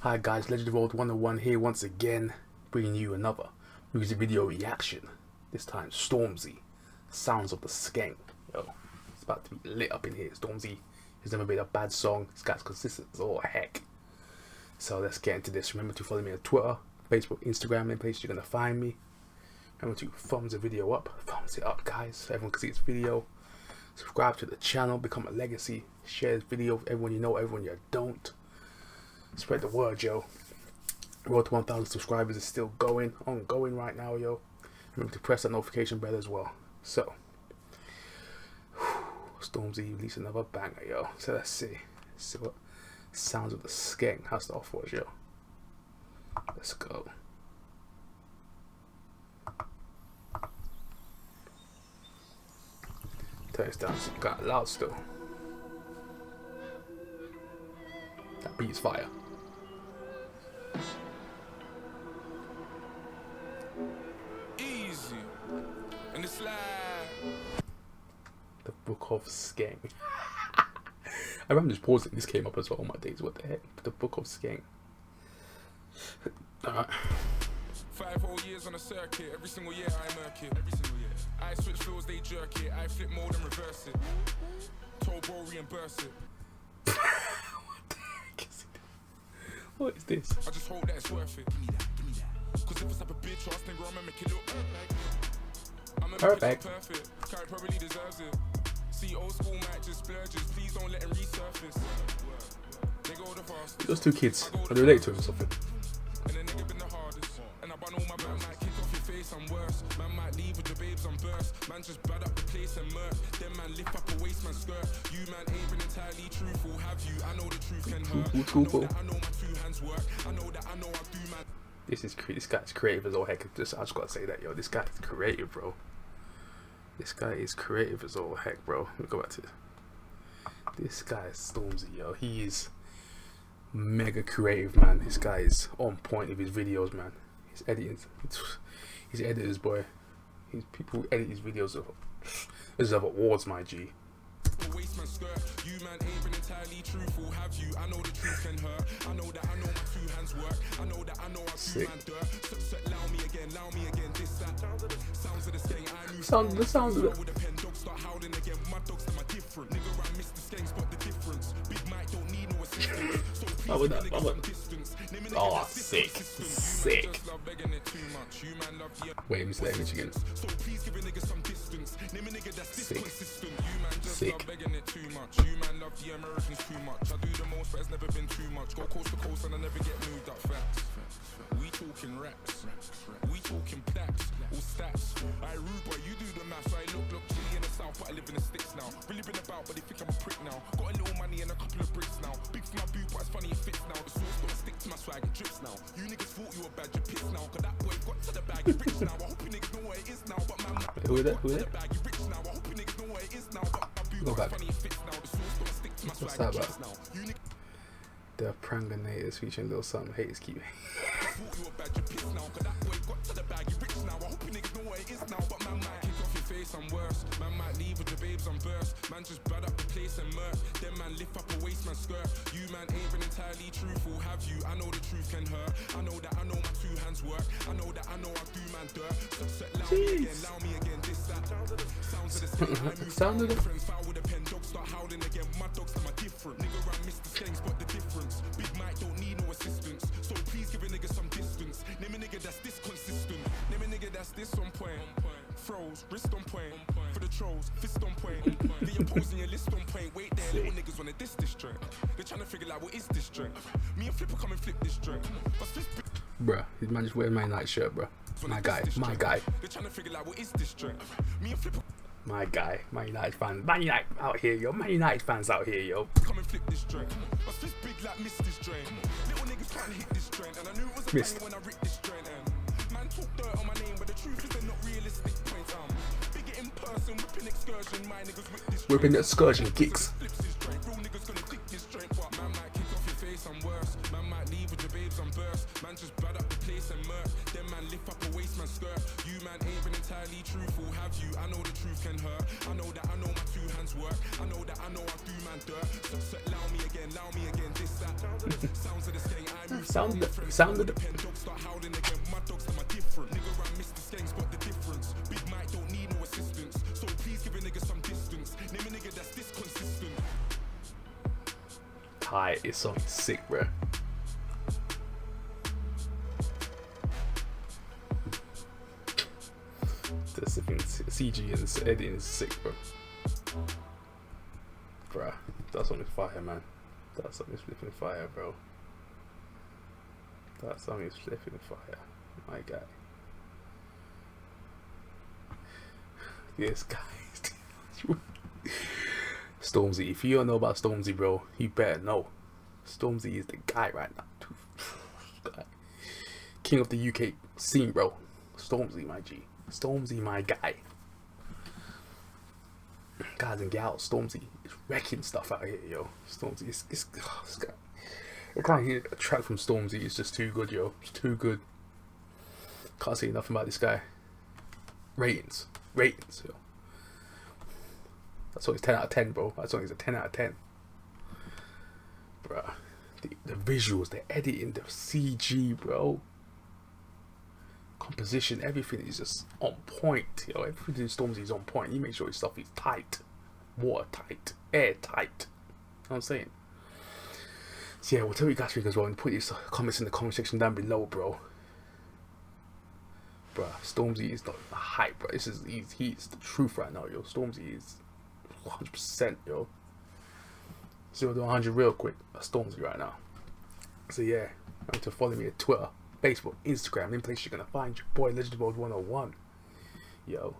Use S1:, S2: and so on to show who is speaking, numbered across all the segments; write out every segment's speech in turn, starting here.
S1: Hi guys, Legend World 101 here once again, bringing you another music video reaction. This time Stormzy, Sounds of the Skeng. Yo, it's about to be lit up in here. Stormzy has never made a bad song. This guy's consistent as all heck. So let's get into this. Remember to follow me on Twitter, Facebook, Instagram, in places you're gonna find me. Remember to thumbs the video up, thumbs it up guys, so everyone can see this video. Subscribe to the channel, become a legacy, share this video with everyone you know, everyone you don't. Spread the word, yo. Road to 1,000 subscribers is still ongoing right now, yo. Remember to press that notification bell as well. So, Stormzy released another banger, yo. So let's see what Sounds of the Skeng has to offer us, yo. Let's go. Turn this down so it's kind of loud still. That beat's fire.
S2: Easy. And it's like
S1: The Book of Skeng. I remember just pausing. This came up as well on my days. What the heck? The Book of Skeng. Alright.
S2: 5 whole years on a circuit. Every single year I murk it. Every single year. I switch floors, they jerk it. I flip mode and reverse it. Told bro reimburse it.
S1: What the heck is it? What is this?
S2: I just hope that it's worth it. Give me that. Cause if it's up a bitch, ass nigga, I'ma make it look
S1: Perfect.
S2: Perfect. Kai probably deserves it. See, old school might just splurges. Please don't let him resurface. They go the fast.
S1: Those two kids, are they related to him or something?
S2: And the nigga been the hardest. And I bun all my man might kick off your face, I'm worse. Man might leave with the babes, I'm burst. Man just bad up the place and murk. Then man lift up a waist, man skirt. You man ain't been entirely truthful, have you? I know the truth can hurt. I know my 2 hands work. I know that I know I do, man.
S1: This guy's creative as all heck. I just gotta say that, yo. This guy is creative, bro. This guy is creative as all heck, bro. Let me go back to this guy is Stormzy, yo. He is mega creative, man. This guy is on point with his videos, man. He's editing. He's editors, boy. People who edit his videos. This is of awards, my G.
S2: Waist man skirt. You man ain't been entirely truthful, have you? I know the truth can hurt. I know that I know my 2 hands work. I know that I know I do man dirt. Allow me again, this that. Sounds of the Skeng, I move.
S1: Sounds of it.
S2: With a pen, dogs start howling again. My dogs them are different. Nigga, I miss the Skeng, spot the difference. Big Mike don't need no assistance. So please give a nigga some distance.
S1: Oh, sick. Wait, let me say that image again.
S2: So please give a nigga some distance. Name a nigga that's this consistent. You man just love begging it too much. You man love the Americans too much. I do the most, but it's never been too much. Go coast to coast and I never get moved up facts. We talking raps. We talking plaques. All stats. I rude boy, you do the maths. I look chilly in the south, but I live in the sticks now. Really been about, but they think I'm a prick now. Got a little money and a couple of bricks now. Big for my boot, but it's funny it fits now. The sauce don't stick to my swag, it drips now. You niggas thought you were bad, you're pissed now. Cause that boy got to the bag, you're rich now. I hope you niggas know what it is now, but man,
S1: who is that?
S2: the bag, you're rich now. I hope you niggas know what it is now, but my boot, but it's funny it fits now. The sauce don't stick to my swag, it drips now. You niggas
S1: The Pranganators featuring Lil Something. Haters keep.
S2: thought you were bad, you're pissed now. Cause that boy got to the bag, you're rich now. I hope you niggas know what it is now, but man might kick off your face, I'm worse. Man might leave with the babes, I'm burst. Man just bad up the place and murk. Then man lift up a waist, man skirt. You man ain't been entirely truthful, have you? I know the truth can hurt. I know that I know my 2 hands work. I know that I know I do man dirt. Allow me again, this that. Sounds of the Skeng, I move.
S1: Sound of the
S2: friends foul with a pen, dogs start howling again. My dogs them are different. Nigga, I miss the Skeng, spot the difference. Big Mike don't need no assistance. So please give a nigga some distance. Name a nigga that's this consistent. Name a nigga that's this on point. Froze, wrist on point. For the trolls, fist on point. Get your pose and your list on point. Wait there, little niggas wanna diss this joint. They're trying to figure out what is this joint. Me and Flipper come and flip this joint. But this
S1: Bruh, his man just wearing my night shirt, bruh. My guy.
S2: They're trying to figure out what is this joint. Me and Flipper
S1: My guy. Man United fans. Man United out here, yo. Man United fans out here, yo.
S2: come and flip this joint. My fist big like miss this joint. Little niggas trying to hit this joint. And I knew it was a banger when I ripped this joint. And man talk dirt on my name, but the truth is they're not realistic points. Bigger in person, whipping excursion. My niggas with this
S1: Whipping the excursion kicks.
S2: flips this joint. Real niggas gonna kick this joint. What? Man might kick off your face, I'm worse. Man might leave with your babes, I'm burst. Man just bad up the place and murk. Then man lift up a waist, man skirt. You man ain't been entirely truthful, have you? I know the truth can hurt. I know that I know my 2 hands work. I know that I know I do man dirt. So allow me again, this that. Sounds of the Skeng, I move
S1: sounded.
S2: Dogs start howling again. My dogs are my different. Nigga around Mr. Skeng spot the difference. Big Mike don't need no assistance. So please give a nigga some distance. Name a nigga that's this consistent.
S1: Hi, it's something sick, bro. The CG and the editing is sick, bro. Bruh, that's something fire, man. That's something flipping fire, bro. That's something flipping fire, my guy. This guy. Stormzy, if you don't know about Stormzy, bro, you better know. Stormzy is the guy right now. King of the UK scene, bro. Stormzy, my G. Stormzy, my guy. Guys and gals, Stormzy is wrecking stuff out here, yo. Stormzy is this guy. I can't hear a track from Stormzy. It's just too good, yo. It's too good. Can't say nothing about this guy. Ratings, yo. That song is 10 out of 10, bro. That song is a 10 out of 10. Bruh. The visuals, the editing, the CG, bro. Composition, everything is just on point. Yo, everything in Stormzy is on point. He makes sure his stuff is tight. Watertight. Airtight. You know what I'm saying? So yeah, we'll tell you guys as well and put your comments in the comment section down below, bro. Bruh, Stormzy is not hype, bro. He's the truth right now, yo. Stormzy is 100%, yo. 0 to 100 real quick. That's Stormzy right now. So yeah, remember to follow me at Twitter, Facebook, Instagram, any place you're gonna find your boy Legend World 101. Yo,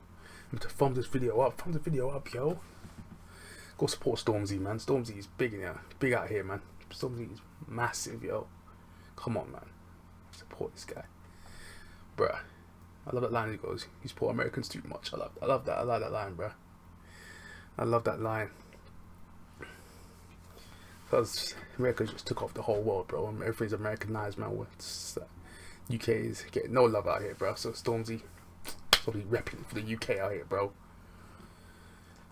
S1: remember to thumb this video up, yo. Go support Stormzy, man. Stormzy is big in here, big out here, man. Stormzy is massive, yo. Come on, man. Support this guy, bruh. I love that line. He goes, "You support Americans too much." I love that. I like that line, bruh. I love that line. Because America just took off the whole world, bro. Everything's Americanized, man. UK is getting no love out here, bro. So Stormzy repping for the UK out here, bro.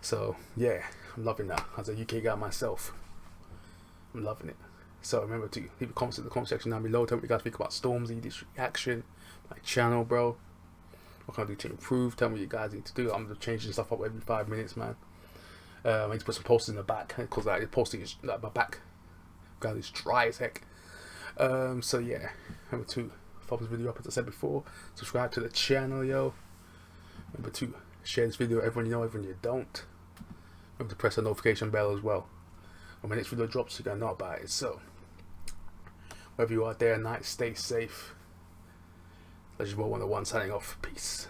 S1: So yeah, I'm loving that. As a UK guy myself, I'm loving it. So remember to leave a comment in the comment section down below. Tell me what you guys think about Stormzy, this reaction, my channel, bro. What can I do to improve? Tell me what you guys need to do. I'm just changing stuff up every 5 minutes, man. I need to put some posters in the back because like the posting is like my back guys is dry as heck. So yeah, remember to follow this video up as I said before. Subscribe to the channel, yo. Remember to share this video, everyone you know, everyone you don't. Remember to press the notification bell as well. When my next video drops, you're gonna know about it. So wherever you are there at night, stay safe. Legend World 101 signing off. Peace.